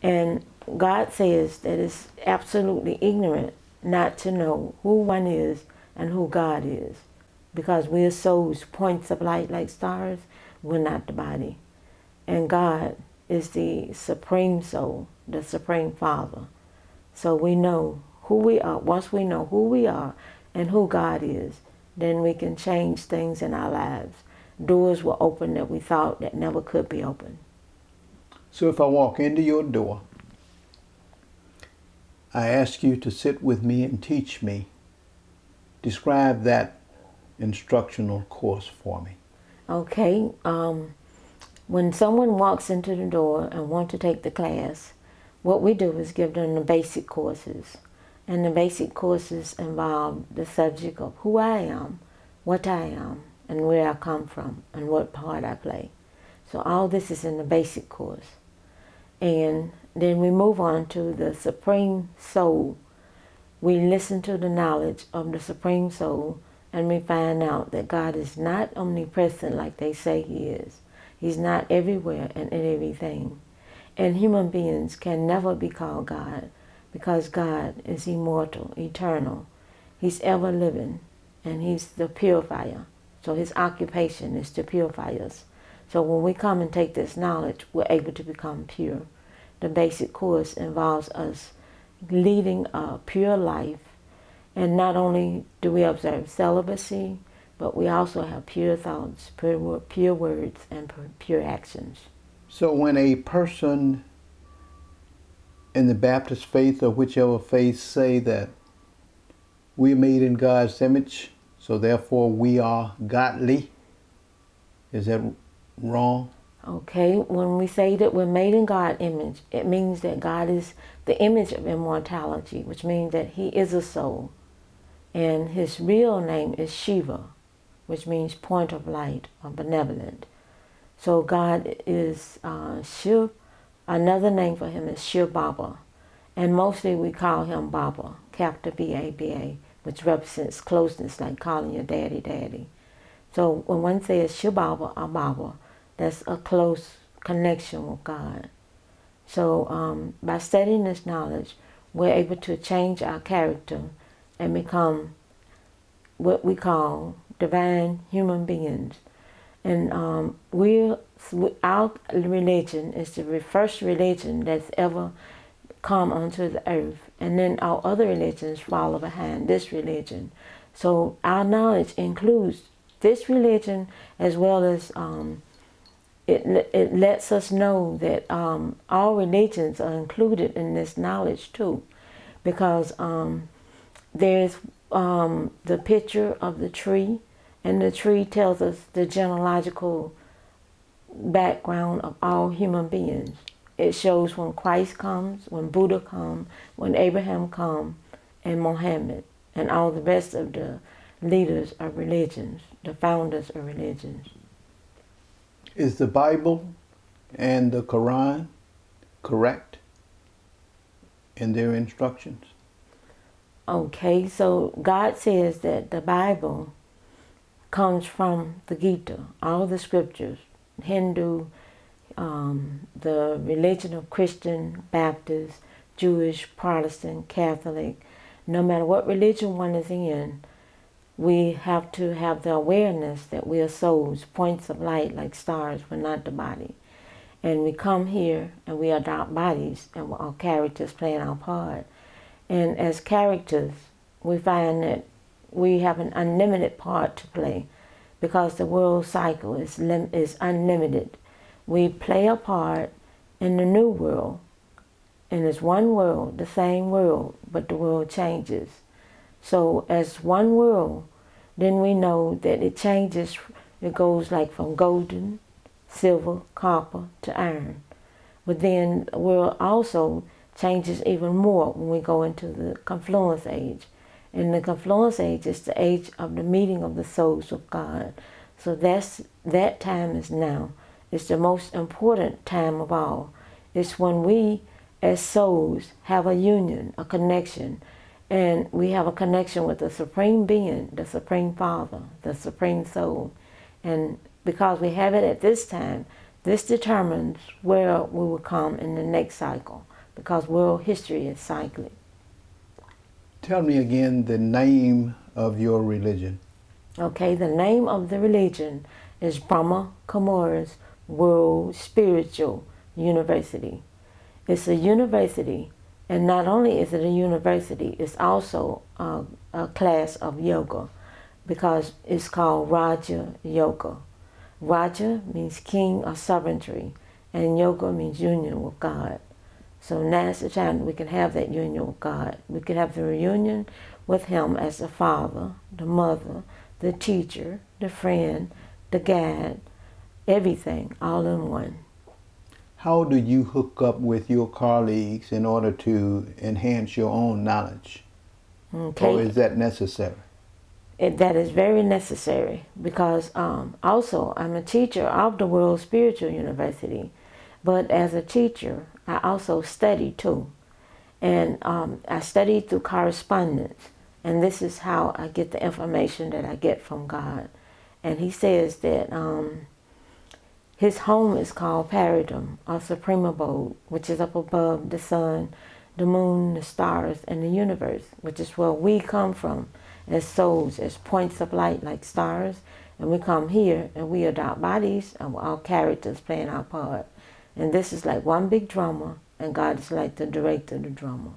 And God says that it's absolutely ignorant not to know who one is and who God is. Because we're souls, points of light like stars, we're not the body. And God is the supreme soul, the supreme Father. So we know who we are. Once we know who we are and who God is, then we can change things in our lives. Doors will open that we thought that never could be opened. So if I walk into your door, I ask you to sit with me and teach me. Describe that instructional course for me. Okay. When someone walks into the door and wants to take the class, what we do is give them the basic courses. And the basic courses involve the subject of who I am, what I am, and where I come from, and what part I play. So all this is in the basic course. And then we move on to the Supreme Soul. We listen to the knowledge of the Supreme Soul, and we find out that God is not omnipresent like they say He is. He's not everywhere and in everything. And human beings can never be called God, because God is immortal, eternal. He's ever living, and He's the purifier. So His occupation is to purify us. So when we come and take this knowledge, we're able to become pure. The basic course involves us leading a pure life. And not only do we observe celibacy, but we also have pure thoughts, pure words, and pure actions. So when a person in the Baptist faith or whichever faith say that we're made in God's image, so therefore we are godly, is that wrong? Okay, when we say that we're made in God's image, it means that God is the image of immortality, which means that He is a soul. And His real name is Shiva, which means point of light or benevolent. So God is Shiv. Another name for Him is Shiv Baba. And mostly we call Him Baba, capital B-A-B-A, which represents closeness, like calling your daddy, daddy. So when one says Shiv Baba or Baba, that's a close connection with God. So by studying this knowledge, we're able to change our character and become what we call divine human beings. And our religion is the first religion that's ever come onto the earth. And then our other religions follow behind this religion. So our knowledge includes this religion, as well as it lets us know that all religions are included in this knowledge too. Because there's the picture of the tree, and the tree tells us the genealogical background of all human beings. It shows when Christ comes, when Buddha comes, when Abraham comes, and Muhammad, and all the rest of the leaders of religions, the founders of religions. Is the Bible and the Quran correct in their instructions? Okay, so God says that the Bible comes from the Gita, all the scriptures, Hindu, the religion of Christian, Baptist, Jewish, Protestant, Catholic. No matter what religion one is in, we have to have the awareness that we are souls, points of light like stars, we're not the body. And we come here and we adopt bodies, and our characters playing our part. And as characters, we find that we have an unlimited part to play, because the world cycle is unlimited. We play a part in the new world, and it's one world, the same world, but the world changes. So as one world, then we know that it changes. It goes like from golden, silver, copper to iron. But then the world also changes even more when we go into the confluence age. And the confluence age is the age of the meeting of the souls of God. So that time is now. It's the most important time of all. It's when we as souls have a union, a connection, and we have a connection with the Supreme Being, the Supreme Father, the Supreme Soul. And because we have it at this time, this determines where we will come in the next cycle. because world history is cyclic. Tell me again the name of your religion. Okay, the name of the religion is Brahma Kumaris World Spiritual University. It's a university, and not only is it a university, it's also a class of yoga, because it's called Raja Yoga. Raja means king or sovereignty, and yoga means union with God. So now's the time we can have that union with God. We can have the reunion with Him as the father, the mother, the teacher, the friend, the guide, everything, all in one. How do you hook up with your colleagues in order to enhance your own knowledge? Okay. Or is that necessary? That is very necessary, because also I'm a teacher of the World Spiritual University, but as a teacher I also study too, and I study through correspondence, and this is how I get the information that I get from God. And He says that His home is called Paradum, or Supreme Abode, which is up above the sun, the moon, the stars, and the universe, which is where we come from as souls, as points of light like stars. And we come here and we adopt bodies, and we're all characters playing our part. And this is like one big drama, and God is like the director of the drama.